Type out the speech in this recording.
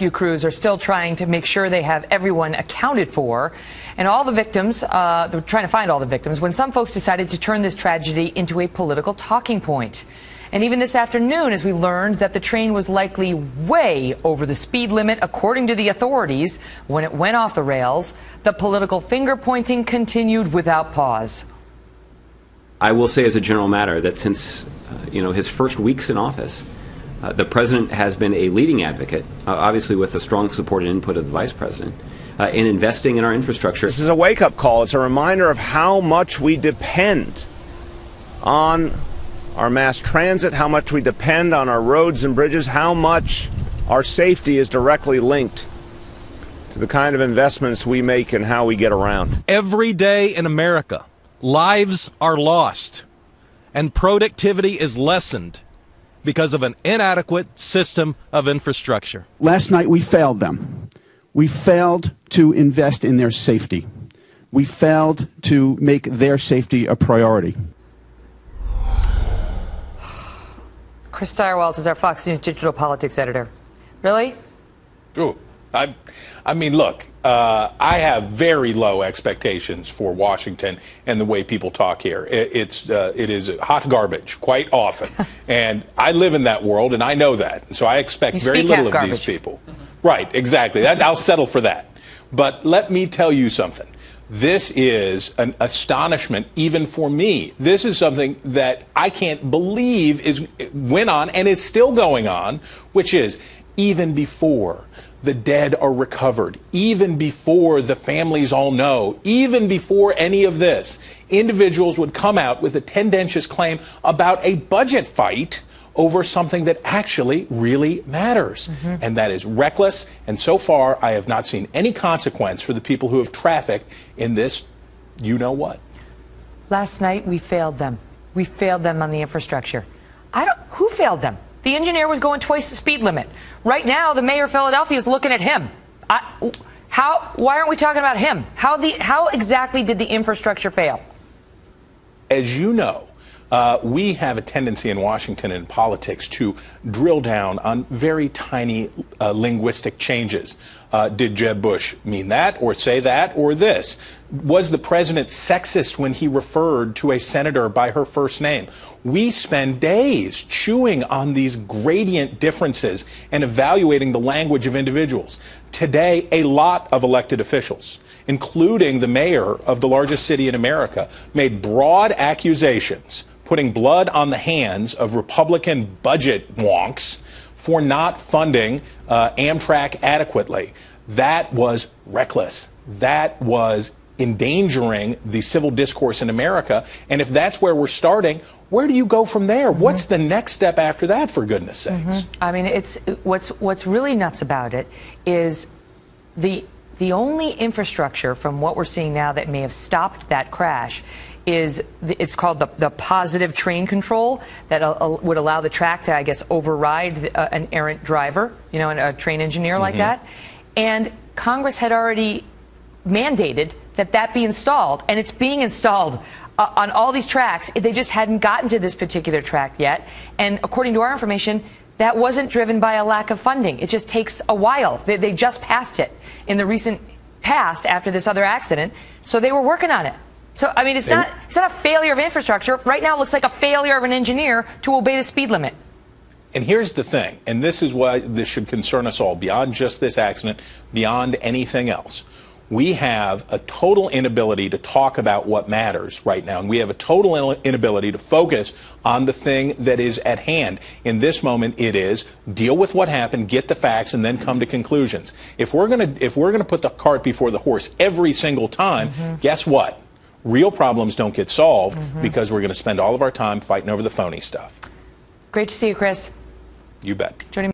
rescue crews are still trying to make sure they have everyone accounted for. And all the victims, they're trying to find all the victims, when some folks decided to turn this tragedy into a political talking point. And even this afternoon, as we learned that the train was likely way over the speed limit, according to the authorities, when it went off the rails, the political finger-pointing continued without pause. I will say as a general matter that since his first weeks in office, the president has been a leading advocate, obviously with the strong support and input of the vice president, in investing in our infrastructure. This is a wake-up call. It's a reminder of how much we depend on our mass transit, how much we depend on our roads and bridges, how much our safety is directly linked to the kind of investments we make and how we get around. Every day in America, lives are lost and productivity is lessened because of an inadequate system of infrastructure. Last night we failed them. We failed to invest in their safety. We failed to make their safety a priority. Chris Stirewalt is our Fox News digital politics editor. Really? Ooh, I mean, look, I have very low expectations for Washington and the way people talk here. It is hot garbage quite often. And I live in that world, and I know that. So I expect very little of these people. Right, exactly. I'll settle for that. But let me tell you something. This is an astonishment even for me. This is something that I can't believe went on and is still going on, which is even before the dead are recovered, even before the families all know, even before any of this, individuals would come out with a tendentious claim about a budget fight over something that actually really matters. And that is reckless. And so far, I have not seen any consequence for the people who have trafficked in this you-know-what. Last night, we failed them. We failed them on the infrastructure. Who failed them? The engineer was going twice the speed limit. Right now, the mayor of Philadelphia is looking at him. Why aren't we talking about him? How exactly did the infrastructure fail? As you know, we have a tendency in Washington in politics to drill down on very tiny linguistic changes. Did Jeb Bush mean that or say that or this? Was the president sexist when he referred to a senator by her first name? We spend days chewing on these gradient differences and evaluating the language of individuals. Today, a lot of elected officials, including the mayor of the largest city in America, made broad accusations putting blood on the hands of Republican budget wonks for not funding Amtrak adequately. That was reckless. That was endangering the civil discourse in America. And if that's where we're starting, where do you go from there? What's the next step after that, for goodness sakes? I mean, what's really nuts about it is the only infrastructure from what we're seeing now that may have stopped that crash is it's called the positive train control that would allow the track to, I guess, override an errant driver, and a train engineer like that. And Congress had already mandated that be installed, and it's being installed on all these tracks. They just hadn't gotten to this particular track yet. And according to our information, that wasn't driven by a lack of funding. It just takes a while. They just passed it in the recent past after this other accident, so they were working on it. So, I mean, it's not a failure of infrastructure. Right now, it looks like a failure of an engineer to obey the speed limit. And here's the thing, and this is why this should concern us all, beyond just this accident, beyond anything else. We have a total inability to talk about what matters right now, and we have a total inability to focus on the thing that is at hand. In this moment, it is deal with what happened, get the facts, and then come to conclusions. If we're gonna put the cart before the horse every single time, guess what? Real problems don't get solved because we're going to spend all of our time fighting over the phony stuff. Great to see you, Chris. You bet. Joining